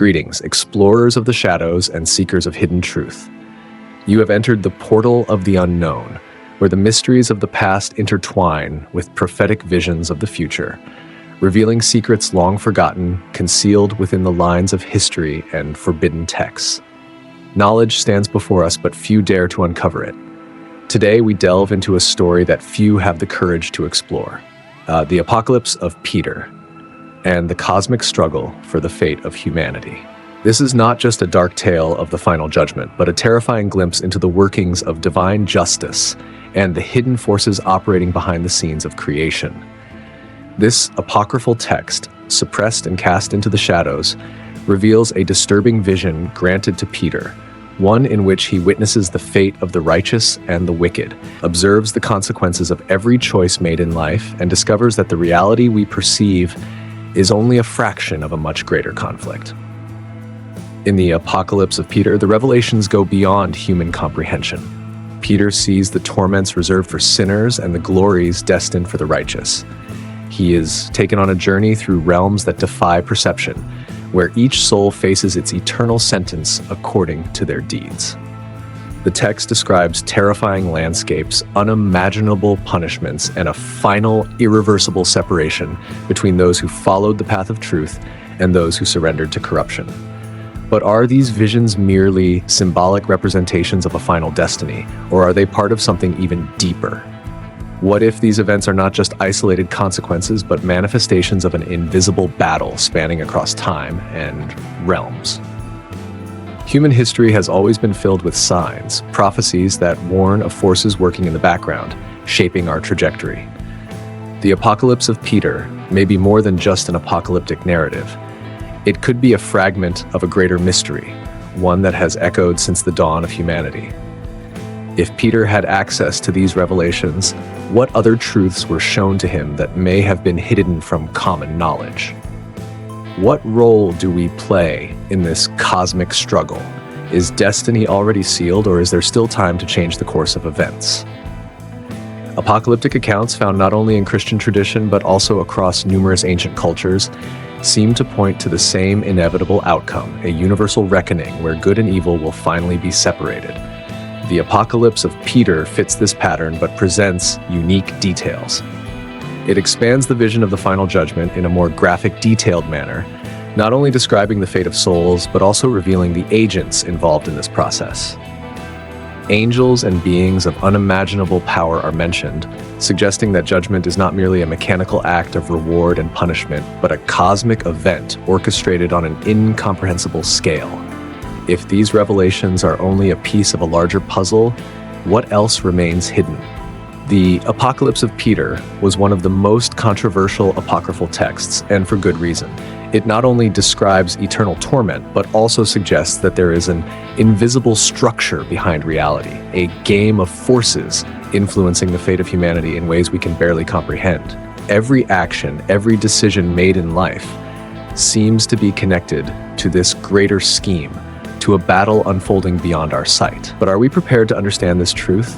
Greetings, explorers of the shadows and seekers of hidden truth. You have entered the portal of the unknown, where the mysteries of the past intertwine with prophetic visions of the future, revealing secrets long forgotten, concealed within the lines of history and forbidden texts. Knowledge stands before us, but few dare to uncover it. Today, we delve into a story that few have the courage to explore. The Apocalypse of Peter, and the cosmic struggle for the fate of humanity. This is not just a dark tale of the final judgment, but a terrifying glimpse into the workings of divine justice and the hidden forces operating behind the scenes of creation. This apocryphal text, suppressed and cast into the shadows, reveals a disturbing vision granted to Peter, one in which he witnesses the fate of the righteous and the wicked, observes the consequences of every choice made in life, and discovers that the reality we perceive is only a fraction of a much greater conflict. In the Apocalypse of Peter, the revelations go beyond human comprehension. Peter sees the torments reserved for sinners and the glories destined for the righteous. He is taken on a journey through realms that defy perception, where each soul faces its eternal sentence according to their deeds. The text describes terrifying landscapes, unimaginable punishments, and a final, irreversible separation between those who followed the path of truth and those who surrendered to corruption. But are these visions merely symbolic representations of a final destiny, or are they part of something even deeper? What if these events are not just isolated consequences, but manifestations of an invisible battle spanning across time and realms? Human history has always been filled with signs, prophecies that warn of forces working in the background, shaping our trajectory. The Apocalypse of Peter may be more than just an apocalyptic narrative. It could be a fragment of a greater mystery, one that has echoed since the dawn of humanity. If Peter had access to these revelations, what other truths were shown to him that may have been hidden from common knowledge? What role do we play in this cosmic struggle? Is destiny already sealed, or is there still time to change the course of events? Apocalyptic accounts found not only in Christian tradition, but also across numerous ancient cultures, seem to point to the same inevitable outcome, a universal reckoning where good and evil will finally be separated. The Apocalypse of Peter fits this pattern, but presents unique details. It expands the vision of the final judgment in a more graphic, detailed manner, not only describing the fate of souls, but also revealing the agents involved in this process. Angels and beings of unimaginable power are mentioned, suggesting that judgment is not merely a mechanical act of reward and punishment, but a cosmic event orchestrated on an incomprehensible scale. If these revelations are only a piece of a larger puzzle, what else remains hidden? The Apocalypse of Peter was one of the most controversial apocryphal texts, and for good reason. It not only describes eternal torment, but also suggests that there is an invisible structure behind reality, a game of forces influencing the fate of humanity in ways we can barely comprehend. Every action, every decision made in life seems to be connected to this greater scheme, to a battle unfolding beyond our sight. But are we prepared to understand this truth?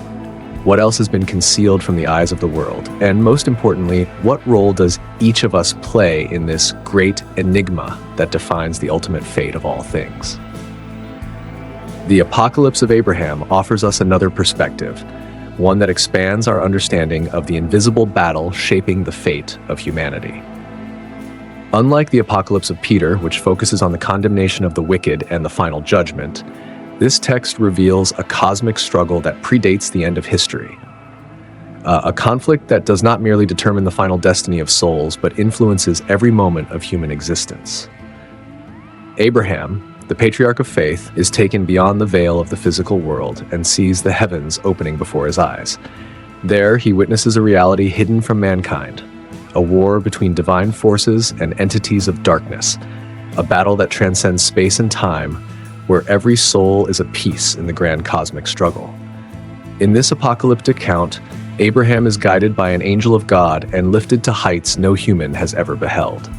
What else has been concealed from the eyes of the world? And most importantly, what role does each of us play in this great enigma that defines the ultimate fate of all things? The Apocalypse of Abraham offers us another perspective, one that expands our understanding of the invisible battle shaping the fate of humanity. Unlike the Apocalypse of Peter, which focuses on the condemnation of the wicked and the final judgment, this text reveals a cosmic struggle that predates the end of history. A conflict that does not merely determine the final destiny of souls, but influences every moment of human existence. Abraham, the patriarch of faith, is taken beyond the veil of the physical world and sees the heavens opening before his eyes. There, he witnesses a reality hidden from mankind, a war between divine forces and entities of darkness, a battle that transcends space and time, where every soul is a piece in the grand cosmic struggle. In this apocalyptic account, Abraham is guided by an angel of God and lifted to heights no human has ever beheld.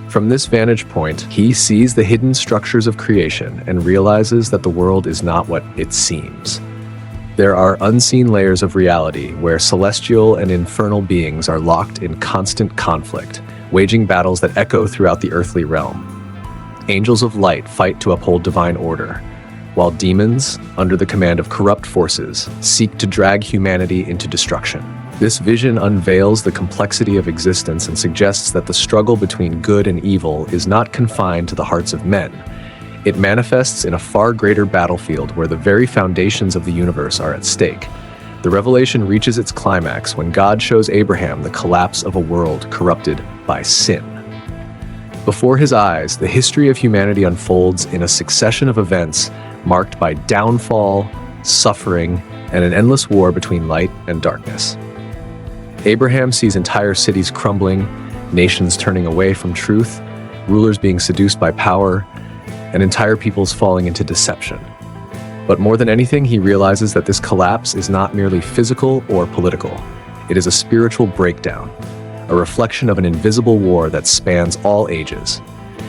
From this vantage point, he sees the hidden structures of creation and realizes that the world is not what it seems. There are unseen layers of reality where celestial and infernal beings are locked in constant conflict, waging battles that echo throughout the earthly realm. Angels of light fight to uphold divine order, while demons, under the command of corrupt forces, seek to drag humanity into destruction. This vision unveils the complexity of existence and suggests that the struggle between good and evil is not confined to the hearts of men. It manifests in a far greater battlefield where the very foundations of the universe are at stake. The revelation reaches its climax when God shows Abraham the collapse of a world corrupted by sin. Before his eyes, the history of humanity unfolds in a succession of events marked by downfall, suffering, and an endless war between light and darkness. Abraham sees entire cities crumbling, nations turning away from truth, rulers being seduced by power, and entire peoples falling into deception. But more than anything, he realizes that this collapse is not merely physical or political. It is a spiritual breakdown, a reflection of an invisible war that spans all ages.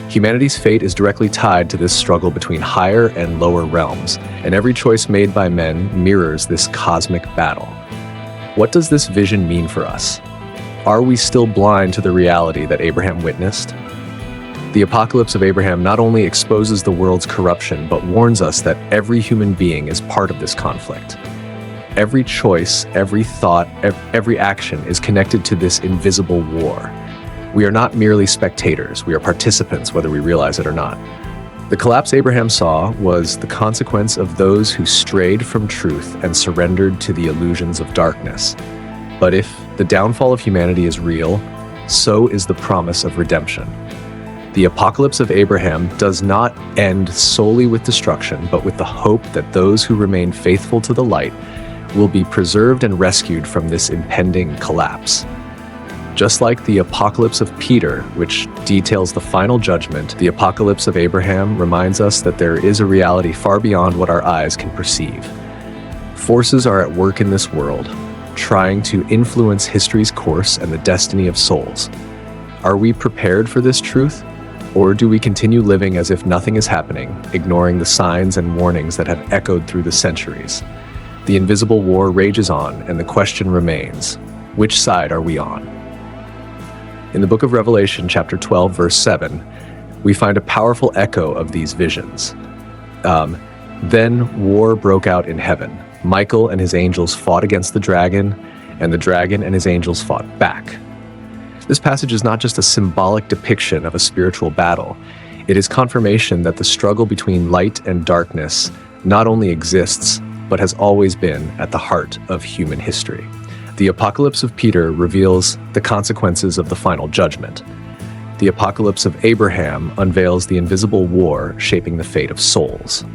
Humanity's fate is directly tied to this struggle between higher and lower realms, and every choice made by men mirrors this cosmic battle. What does this vision mean for us? Are we still blind to the reality that Abraham witnessed? The Apocalypse of Abraham not only exposes the world's corruption, but warns us that every human being is part of this conflict. Every choice, every thought, every action is connected to this invisible war. We are not merely spectators, we are participants, whether we realize it or not. The collapse Abraham saw was the consequence of those who strayed from truth and surrendered to the illusions of darkness. But if the downfall of humanity is real, so is the promise of redemption. The Apocalypse of Abraham does not end solely with destruction, but with the hope that those who remain faithful to the light will be preserved and rescued from this impending collapse. Just like the Apocalypse of Peter, which details the final judgment, the Apocalypse of Abraham reminds us that there is a reality far beyond what our eyes can perceive. Forces are at work in this world, trying to influence history's course and the destiny of souls. Are we prepared for this truth? Or do we continue living as if nothing is happening, ignoring the signs and warnings that have echoed through the centuries? The invisible war rages on, and the question remains, which side are we on? In the Book of Revelation, chapter 12, verse 7, we find a powerful echo of these visions. Then war broke out in heaven. Michael and his angels fought against the dragon, and the dragon and his angels fought back. This passage is not just a symbolic depiction of a spiritual battle. It is confirmation that the struggle between light and darkness not only exists, but has always been at the heart of human history. The Apocalypse of Peter reveals the consequences of the final judgment. The Apocalypse of Abraham unveils the invisible war shaping the fate of souls.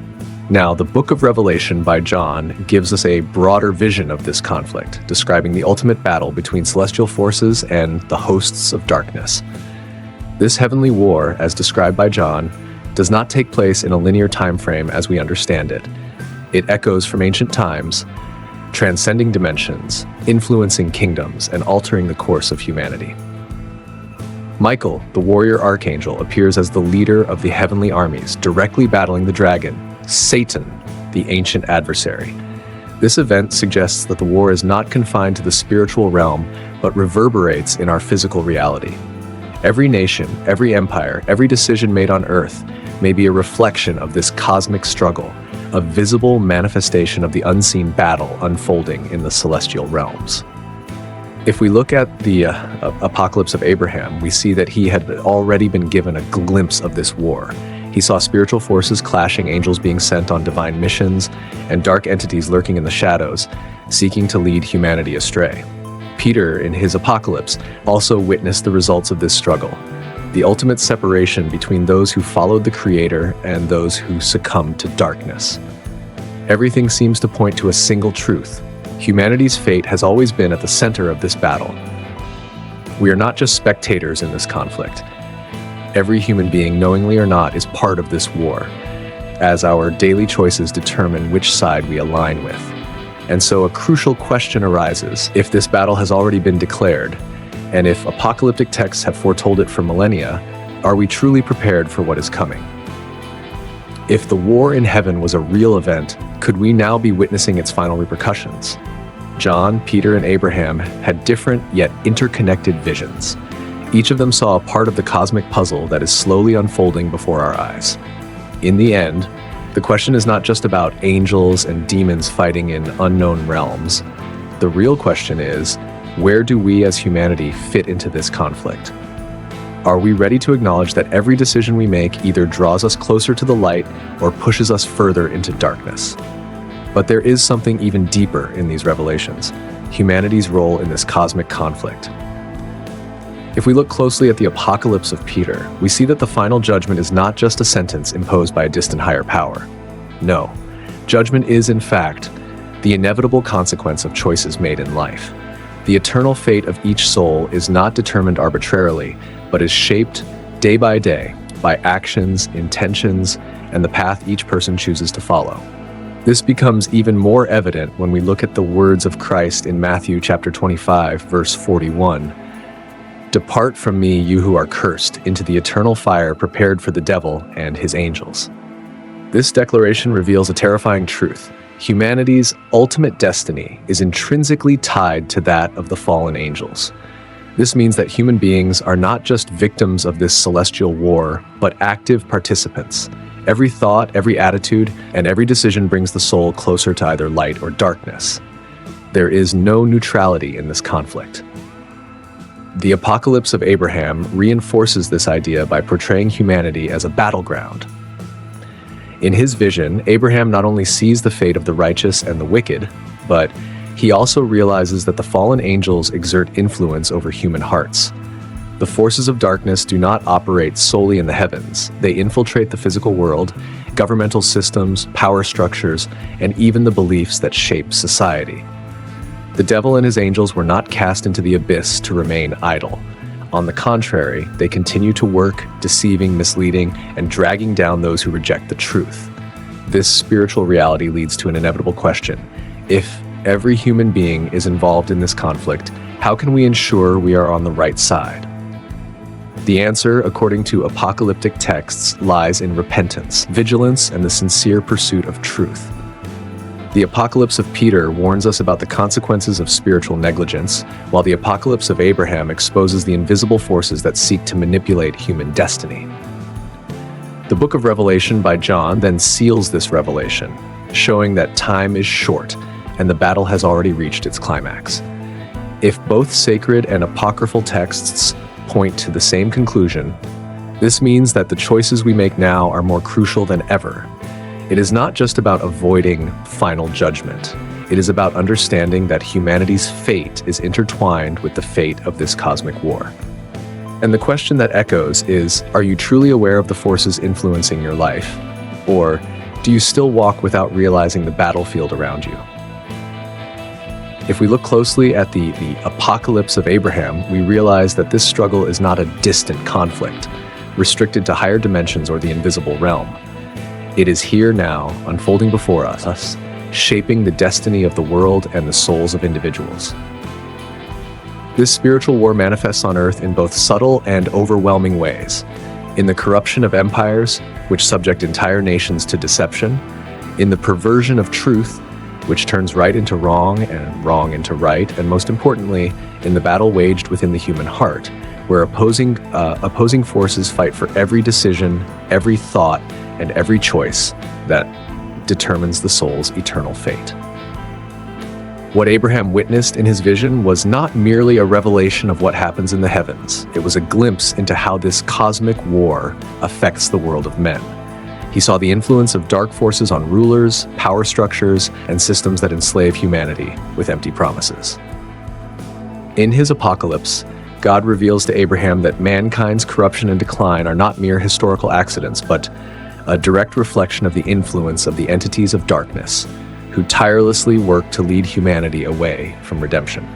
Now, the Book of Revelation by John gives us a broader vision of this conflict, describing the ultimate battle between celestial forces and the hosts of darkness. This heavenly war, as described by John, does not take place in a linear time frame as we understand it. It echoes from ancient times, transcending dimensions, influencing kingdoms, and altering the course of humanity. Michael, the warrior archangel, appears as the leader of the heavenly armies, directly battling the dragon, Satan, the ancient adversary. This event suggests that the war is not confined to the spiritual realm, but reverberates in our physical reality. Every nation, every empire, every decision made on earth may be a reflection of this cosmic struggle, a visible manifestation of the unseen battle unfolding in the celestial realms. If we look at the Apocalypse of Abraham, we see that he had already been given a glimpse of this war. He saw spiritual forces clashing, angels being sent on divine missions, and dark entities lurking in the shadows, seeking to lead humanity astray. Peter, in his Apocalypse, also witnessed the results of this struggle, the ultimate separation between those who followed the Creator and those who succumbed to darkness. Everything seems to point to a single truth. Humanity's fate has always been at the center of this battle. We are not just spectators in this conflict. Every human being, knowingly or not, is part of this war, as our daily choices determine which side we align with. And so a crucial question arises: if this battle has already been declared, and if apocalyptic texts have foretold it for millennia, are we truly prepared for what is coming? If the war in heaven was a real event, could we now be witnessing its final repercussions? John, Peter, and Abraham had different yet interconnected visions. Each of them saw a part of the cosmic puzzle that is slowly unfolding before our eyes. In the end, the question is not just about angels and demons fighting in unknown realms. The real question is, where do we as humanity fit into this conflict? Are we ready to acknowledge that every decision we make either draws us closer to the light or pushes us further into darkness? But there is something even deeper in these revelations: humanity's role in this cosmic conflict. If we look closely at the Apocalypse of Peter, we see that the final judgment is not just a sentence imposed by a distant higher power. No, judgment is, in fact, the inevitable consequence of choices made in life. The eternal fate of each soul is not determined arbitrarily, but is shaped day by actions, intentions, and the path each person chooses to follow. This becomes even more evident when we look at the words of Christ in Matthew chapter 25, verse 41. "Depart from me, you who are cursed, into the eternal fire prepared for the devil and his angels." This declaration reveals a terrifying truth. Humanity's ultimate destiny is intrinsically tied to that of the fallen angels. This means that human beings are not just victims of this celestial war, but active participants. Every thought, every attitude, and every decision brings the soul closer to either light or darkness. There is no neutrality in this conflict. The Apocalypse of Abraham reinforces this idea by portraying humanity as a battleground. In his vision, Abraham not only sees the fate of the righteous and the wicked, but he also realizes that the fallen angels exert influence over human hearts. The forces of darkness do not operate solely in the heavens. They infiltrate the physical world, governmental systems, power structures, and even the beliefs that shape society. The devil and his angels were not cast into the abyss to remain idle. On the contrary, they continue to work, deceiving, misleading, and dragging down those who reject the truth. This spiritual reality leads to an inevitable question. If every human being is involved in this conflict, how can we ensure we are on the right side? The answer, according to apocalyptic texts, lies in repentance, vigilance, and the sincere pursuit of truth. The Apocalypse of Peter warns us about the consequences of spiritual negligence, while the Apocalypse of Abraham exposes the invisible forces that seek to manipulate human destiny. The Book of Revelation by John then seals this revelation, showing that time is short and the battle has already reached its climax. If both sacred and apocryphal texts point to the same conclusion, this means that the choices we make now are more crucial than ever. It is not just about avoiding final judgment. It is about understanding that humanity's fate is intertwined with the fate of this cosmic war. And the question that echoes is, are you truly aware of the forces influencing your life? Or do you still walk without realizing the battlefield around you? If we look closely at the Apocalypse of Abraham, we realize that this struggle is not a distant conflict, restricted to higher dimensions or the invisible realm. It is here now, unfolding before us, shaping the destiny of the world and the souls of individuals. This spiritual war manifests on Earth in both subtle and overwhelming ways. In the corruption of empires, which subject entire nations to deception, in the perversion of truth, which turns right into wrong and wrong into right, and most importantly, in the battle waged within the human heart, where opposing forces fight for every decision, every thought, and every choice that determines the soul's eternal fate. What Abraham witnessed in his vision was not merely a revelation of what happens in the heavens. It was a glimpse into how this cosmic war affects the world of men. He saw the influence of dark forces on rulers, power structures, and systems that enslave humanity with empty promises. In his apocalypse, God reveals to Abraham that mankind's corruption and decline are not mere historical accidents, but a direct reflection of the influence of the entities of darkness, who tirelessly work to lead humanity away from redemption.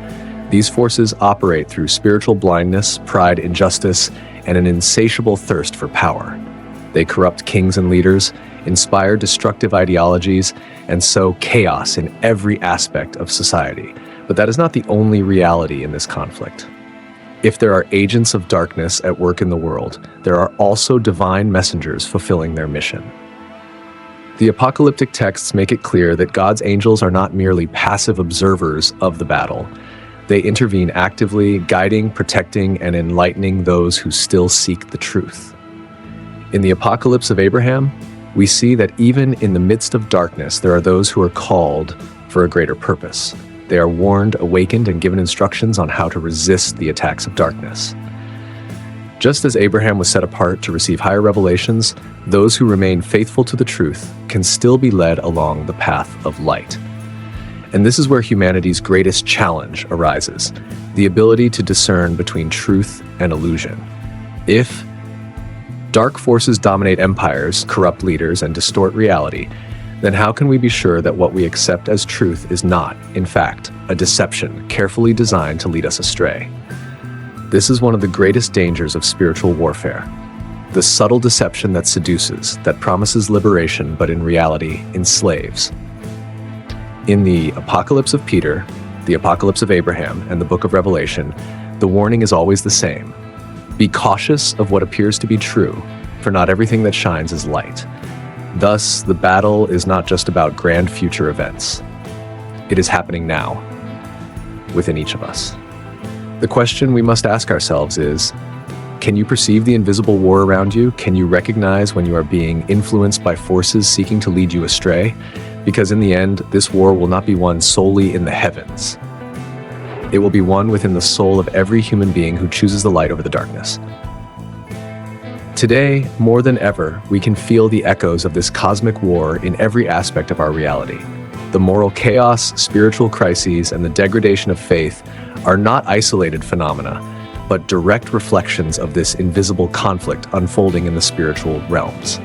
These forces operate through spiritual blindness, pride, injustice, and an insatiable thirst for power. They corrupt kings and leaders, inspire destructive ideologies, and sow chaos in every aspect of society. But that is not the only reality in this conflict. If there are agents of darkness at work in the world, there are also divine messengers fulfilling their mission. The apocalyptic texts make it clear that God's angels are not merely passive observers of the battle. They intervene actively, guiding, protecting, and enlightening those who still seek the truth. In the Apocalypse of Abraham, we see that even in the midst of darkness, there are those who are called for a greater purpose. They are warned, awakened, and given instructions on how to resist the attacks of darkness. Just as Abraham was set apart to receive higher revelations, those who remain faithful to the truth can still be led along the path of light. And this is where humanity's greatest challenge arises, the ability to discern between truth and illusion. If dark forces dominate empires, corrupt leaders, and distort reality, then how can we be sure that what we accept as truth is not, in fact, a deception carefully designed to lead us astray? This is one of the greatest dangers of spiritual warfare. The subtle deception that seduces, that promises liberation, but in reality enslaves. In the Apocalypse of Peter, the Apocalypse of Abraham, and the Book of Revelation, the warning is always the same. Be cautious of what appears to be true, for not everything that shines is light. Thus, the battle is not just about grand future events. It is happening now, within each of us. The question we must ask ourselves is, can you perceive the invisible war around you? Can you recognize when you are being influenced by forces seeking to lead you astray? Because in the end, this war will not be won solely in the heavens. It will be won within the soul of every human being who chooses the light over the darkness. Today, more than ever, we can feel the echoes of this cosmic war in every aspect of our reality. The moral chaos, spiritual crises, and the degradation of faith are not isolated phenomena, but direct reflections of this invisible conflict unfolding in the spiritual realms.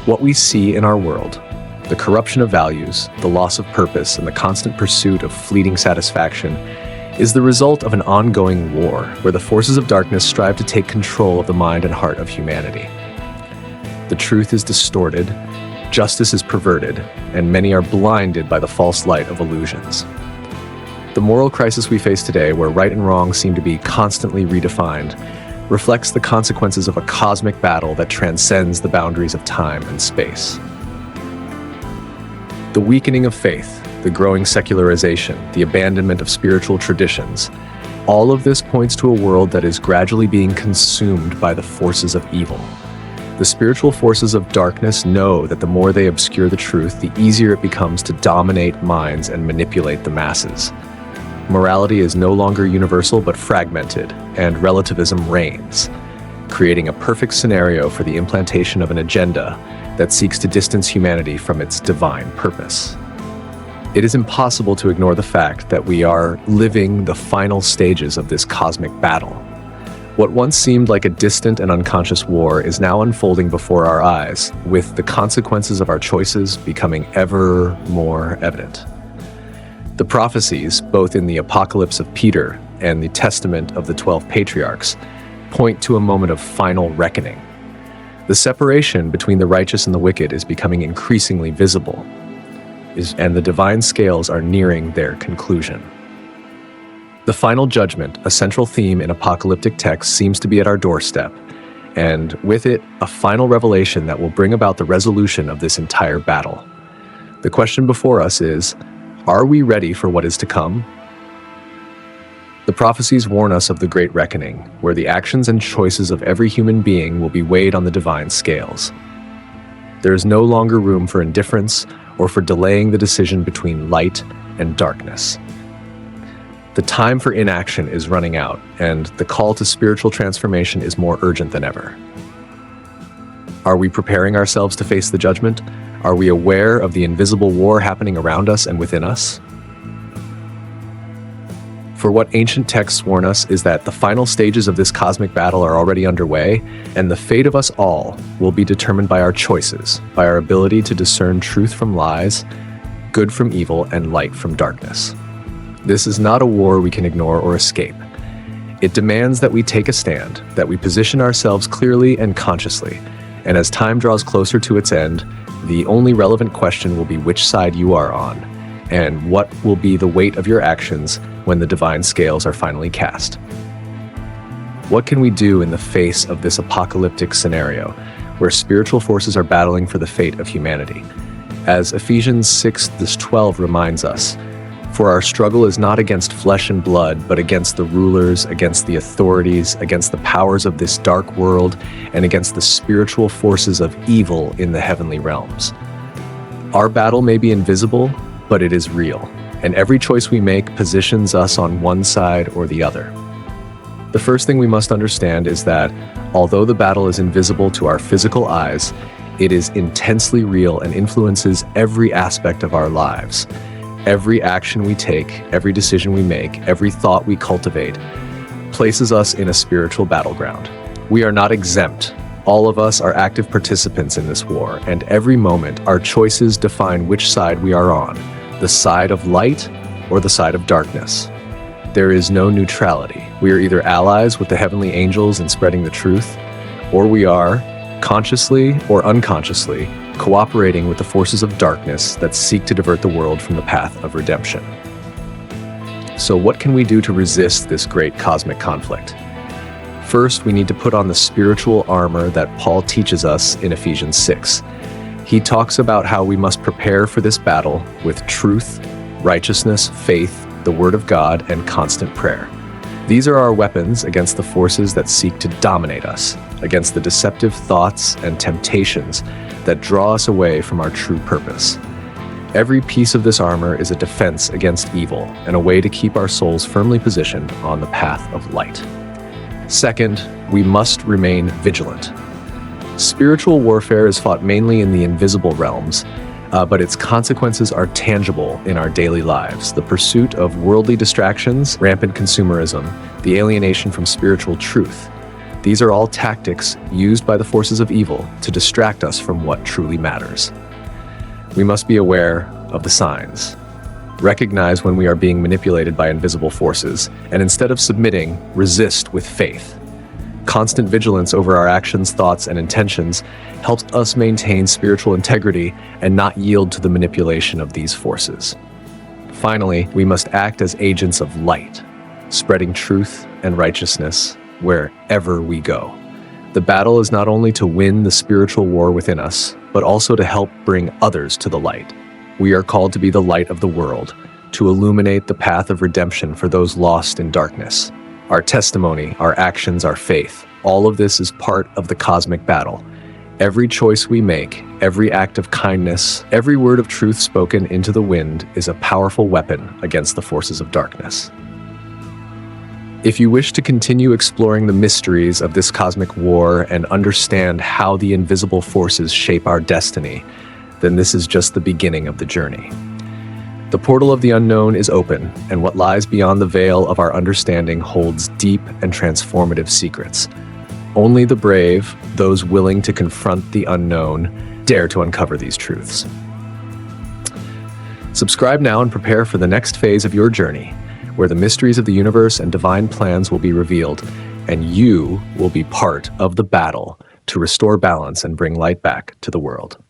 What we see in our world, the corruption of values, the loss of purpose, and the constant pursuit of fleeting satisfaction, is the result of an ongoing war where the forces of darkness strive to take control of the mind and heart of humanity. The truth is distorted, justice is perverted, and many are blinded by the false light of illusions. The moral crisis we face today, where right and wrong seem to be constantly redefined, reflects the consequences of a cosmic battle that transcends the boundaries of time and space. The weakening of faith, the growing secularization, the abandonment of spiritual traditions, all of this points to a world that is gradually being consumed by the forces of evil. The spiritual forces of darkness know that the more they obscure the truth, the easier it becomes to dominate minds and manipulate the masses. Morality is no longer universal but fragmented, and relativism reigns, creating a perfect scenario for the implantation of an agenda that seeks to distance humanity from its divine purpose. It is impossible to ignore the fact that we are living the final stages of this cosmic battle. What once seemed like a distant and unconscious war is now unfolding before our eyes, with the consequences of our choices becoming ever more evident. The prophecies, both in the Apocalypse of Peter and the Testament of the 12 Patriarchs, point to a moment of final reckoning. The separation between the righteous and the wicked is becoming increasingly visible, and the divine scales are nearing their conclusion. The final judgment, a central theme in apocalyptic texts, seems to be at our doorstep, and with it, a final revelation that will bring about the resolution of this entire battle. The question before us is, are we ready for what is to come? The prophecies warn us of the great reckoning, where the actions and choices of every human being will be weighed on the divine scales. There is no longer room for indifference or for delaying the decision between light and darkness. The time for inaction is running out, and the call to spiritual transformation is more urgent than ever. Are we preparing ourselves to face the judgment? Are we aware of the invisible war happening around us and within us? For what ancient texts warn us is that the final stages of this cosmic battle are already underway, and the fate of us all will be determined by our choices, by our ability to discern truth from lies, good from evil, and light from darkness. This is not a war we can ignore or escape. It demands that we take a stand, that we position ourselves clearly and consciously, and as time draws closer to its end, the only relevant question will be which side you are on, and what will be the weight of your actions when the divine scales are finally cast. What can we do in the face of this apocalyptic scenario, where spiritual forces are battling for the fate of humanity? As Ephesians 6:12 reminds us, For our struggle is not against flesh and blood, but against the rulers, against the authorities, against the powers of this dark world, and against the spiritual forces of evil in the heavenly realms. Our battle may be invisible, but it is real, and every choice we make positions us on one side or the other. The first thing we must understand is that, although the battle is invisible to our physical eyes, it is intensely real and influences every aspect of our lives. Every action we take, every decision we make, every thought we cultivate, places us in a spiritual battleground. We are not exempt. All of us are active participants in this war, and every moment our choices define which side we are on, the side of light or the side of darkness. There is no neutrality. We are either allies with the heavenly angels in spreading the truth, or we are, consciously or unconsciously, cooperating with the forces of darkness that seek to divert the world from the path of redemption. So what can we do to resist this great cosmic conflict? First, we need to put on the spiritual armor that Paul teaches us in Ephesians 6. He talks about how we must prepare for this battle with truth, righteousness, faith, the Word of God, and constant prayer. These are our weapons against the forces that seek to dominate us, against the deceptive thoughts and temptations that draw us away from our true purpose. Every piece of this armor is a defense against evil and a way to keep our souls firmly positioned on the path of light. Second, we must remain vigilant. Spiritual warfare is fought mainly in the invisible realms, but its consequences are tangible in our daily lives. The pursuit of worldly distractions, rampant consumerism, the alienation from spiritual truth. These are all tactics used by the forces of evil to distract us from what truly matters. We must be aware of the signs. Recognize when we are being manipulated by invisible forces, and instead of submitting, resist with faith. Constant vigilance over our actions, thoughts, and intentions helps us maintain spiritual integrity and not yield to the manipulation of these forces. Finally, we must act as agents of light, spreading truth and righteousness wherever we go. The battle is not only to win the spiritual war within us, but also to help bring others to the light. We are called to be the light of the world, to illuminate the path of redemption for those lost in darkness. Our testimony, our actions, our faith, all of this is part of the cosmic battle. Every choice we make, every act of kindness, every word of truth spoken into the wind is a powerful weapon against the forces of darkness. If you wish to continue exploring the mysteries of this cosmic war and understand how the invisible forces shape our destiny, then this is just the beginning of the journey. The portal of the unknown is open, and what lies beyond the veil of our understanding holds deep and transformative secrets. Only the brave, those willing to confront the unknown, dare to uncover these truths. Subscribe now and prepare for the next phase of your journey, where the mysteries of the universe and divine plans will be revealed, and you will be part of the battle to restore balance and bring light back to the world.